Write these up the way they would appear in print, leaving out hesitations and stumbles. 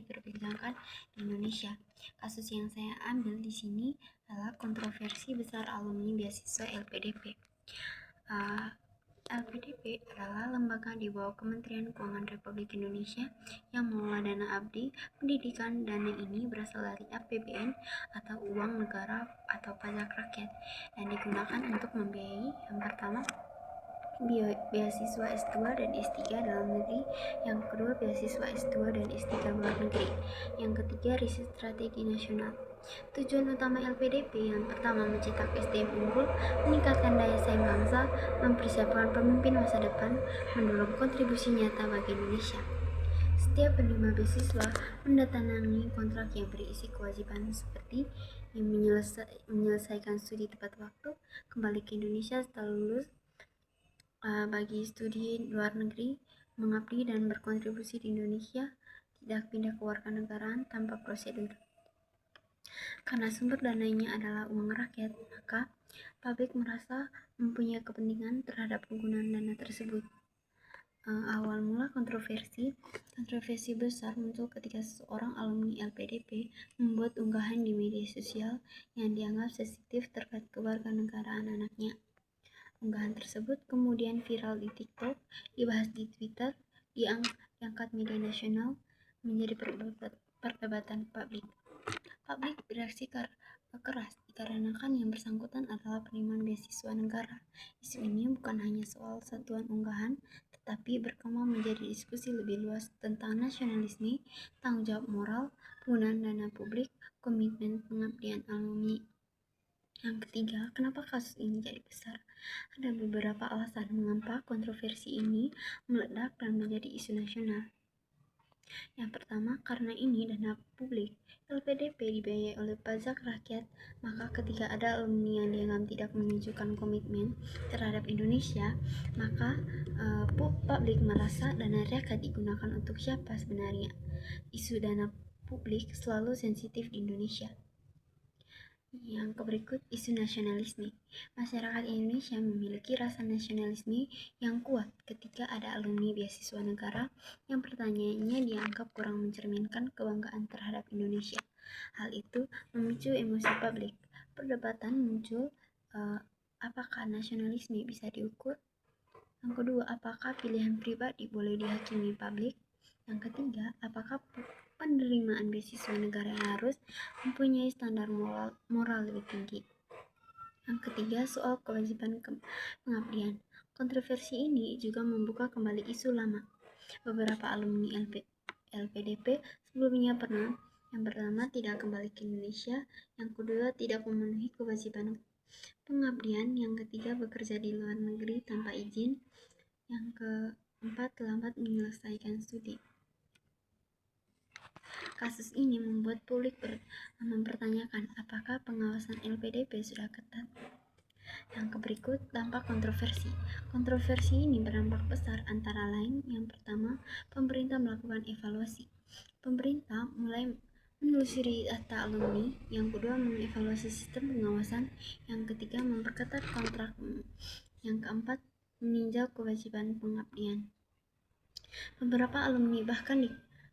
diperbincangkan di Indonesia. Kasus yang saya ambil di sini adalah kontroversi besar alumni beasiswa LPDP. LPDP adalah lembaga di bawah Kementerian Keuangan Republik Indonesia yang mengelola dana abdi pendidikan. Dana ini berasal dari APBN atau uang negara atau pajak rakyat dan digunakan untuk membiayai yang pertama beasiswa S2 dan S3 dalam negeri, yang kedua beasiswa S2 dan S3 luar negeri, yang ketiga riset strategi nasional. Tujuan utama LPDP yang pertama mencetak SDM unggul, meningkatkan daya saing bangsa, mempersiapkan pemimpin masa depan, mendorong kontribusi nyata bagi Indonesia. Setiap penerima beasiswa menandatangani kontrak yang berisi kewajiban seperti menyelesaikan studi tepat waktu, kembali ke Indonesia setelah lulus, bagi studi luar negeri, mengabdi dan berkontribusi di Indonesia, tidak pindah ke kewarganegaraan tanpa prosedur. Karena sumber dananya adalah uang rakyat, maka publik merasa mempunyai kepentingan terhadap penggunaan dana tersebut. Awal mula kontroversi besar muncul ketika seorang alumni LPDP membuat unggahan di media sosial yang dianggap sensitif terkait kewarganegaraan anaknya. Unggahan tersebut kemudian viral di TikTok, dibahas di Twitter, diangkat media nasional, menjadi perdebatan publik. Publik bereaksi keras dikarenakan yang bersangkutan adalah penerimaan beasiswa negara. Isu ini bukan hanya soal satuan unggahan, tetapi berkembang menjadi diskusi lebih luas tentang nasionalisme, tanggung jawab moral, penggunaan dana publik, komitmen pengabdian alumni. Yang ketiga, kenapa kasus ini jadi besar? Ada beberapa alasan mengapa kontroversi ini meledak dan menjadi isu nasional. Yang pertama, karena ini dana publik. LPDP dibiayai oleh pajak rakyat, maka ketika ada alumni yang dianggap tidak menunjukkan komitmen terhadap Indonesia, maka publik merasa dana rakyat digunakan untuk siapa sebenarnya. Isu dana publik selalu sensitif di Indonesia. Yang berikut, isu nasionalisme. Masyarakat Indonesia memiliki rasa nasionalisme yang kuat ketika ada alumni beasiswa negara yang pertanyaannya dianggap kurang mencerminkan kebanggaan terhadap Indonesia. Hal itu memicu emosi publik. Perdebatan muncul, apakah nasionalisme bisa diukur? Yang kedua, apakah pilihan pribadi boleh dihakimi publik? Yang ketiga, apakah penerimaan beasiswa negara yang harus mempunyai standar moral lebih tinggi? Yang ketiga, soal kewajiban pengabdian. Kontroversi ini juga membuka kembali isu lama. Beberapa alumni LPDP sebelumnya pernah, yang pertama tidak kembali ke Indonesia, yang kedua tidak memenuhi kewajiban pengabdian, yang ketiga bekerja di luar negeri tanpa izin, yang keempat terlambat menyelesaikan studi. Kasus ini membuat publik mempertanyakan apakah pengawasan LPDP sudah ketat. Yang berikut, dampak kontroversi. Kontroversi ini berdampak besar antara lain. Yang pertama, pemerintah melakukan evaluasi. Pemerintah mulai menelusuri data alumni. Yang kedua, mengevaluasi sistem pengawasan. Yang ketiga, memperketat kontrak. Yang keempat, meninjau kewajiban pengabdian. Beberapa alumni bahkan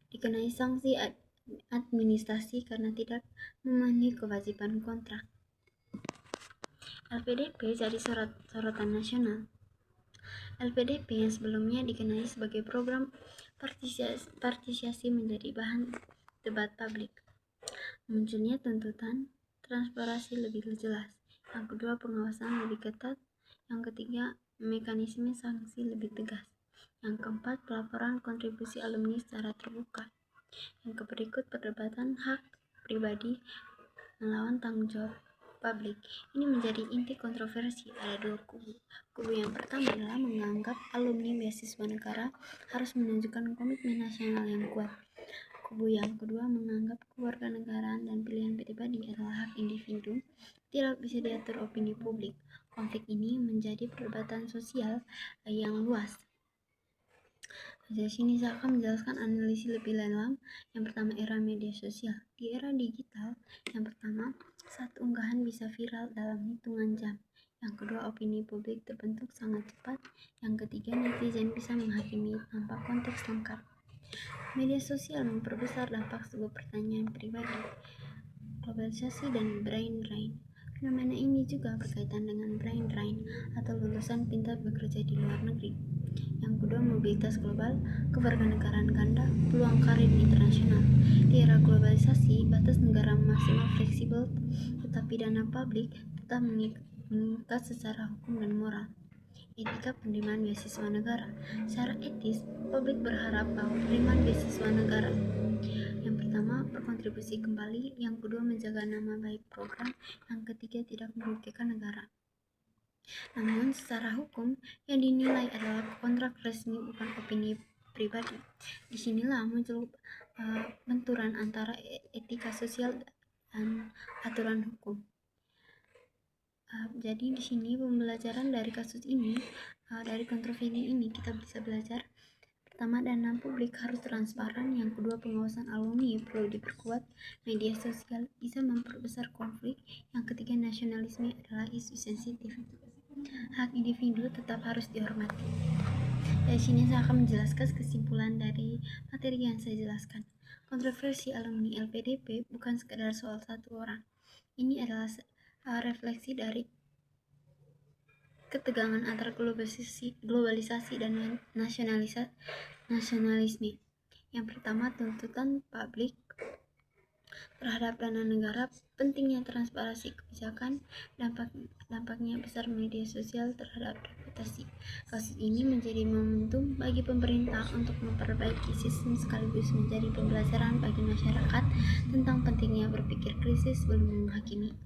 dikenai sanksi administrasi karena tidak memenuhi kewajiban kontrak. LPDP jadi sorotan nasional. LPDP yang sebelumnya dikenai sebagai program partisipasi menjadi bahan debat publik. Munculnya tuntutan transparansi lebih jelas. Yang kedua, pengawasan lebih ketat. Yang ketiga, mekanisme sanksi lebih tegas. Yang keempat, pelaporan kontribusi alumni secara terbuka. Yang berikut, perdebatan hak pribadi melawan tanggung jawab publik. Ini menjadi inti kontroversi. Ada dua kubu. Kubu yang pertama adalah menganggap alumni beasiswa negara harus menunjukkan komitmen nasional yang kuat. Kubu yang kedua menganggap kewarganegaraan dan pilihan pribadi adalah hak individu, tidak bisa diatur opini publik. Konflik ini menjadi perdebatan sosial yang luas. Di sini saya akan menjelaskan analisis lebih dalam. Yang pertama, era media sosial. Di era digital, yang pertama, satu unggahan bisa viral dalam hitungan jam. Yang kedua, opini publik terbentuk sangat cepat. Yang ketiga, netizen bisa menghakimi tanpa konteks lengkap. Media sosial memperbesar dampak sebuah pertanyaan pribadi, globalisasi dan brain drain. Fenomena ini juga berkaitan dengan brain drain atau lulusan pintar bekerja di luar negeri. Yang kedua, mobilitas global, kewarganegaraan ganda, peluang karir internasional. Di era globalisasi, batas negara maksimal fleksibel, tetapi dana publik tetap mengikat secara hukum dan moral. Etika penerimaan beasiswa negara. Secara etis, publik berharap bahwa penerimaan beasiswa negara yang pertama, berkontribusi kembali. Yang kedua, menjaga nama baik program. Yang ketiga, tidak merugikan negara. Namun, secara hukum, yang dinilai adalah kontrak resmi, bukan opini pribadi. Disinilah muncul benturan antara etika sosial dan aturan hukum. Jadi di sini pembelajaran dari kasus ini, dari kontroversi ini kita bisa belajar. Pertama, dana publik harus transparan. Yang kedua, pengawasan alumni perlu diperkuat. Media sosial bisa memperbesar konflik. Yang ketiga, nasionalisme adalah isu sensitif. Hak individu tetap harus dihormati. Dari sini saya akan menjelaskan kesimpulan dari materi yang saya jelaskan. Kontroversi alumni LPDP bukan sekedar soal satu orang. Ini adalah refleksi dari ketegangan antara globalisasi dan nasionalisme. Yang pertama, tuntutan publik terhadap dana negara, pentingnya transparansi kebijakan, dampaknya besar media sosial terhadap reputasi. Kasus ini menjadi momentum bagi pemerintah untuk memperbaiki sistem sekaligus menjadi pembelajaran bagi masyarakat tentang pentingnya berpikir kritis sebelum menghakimi.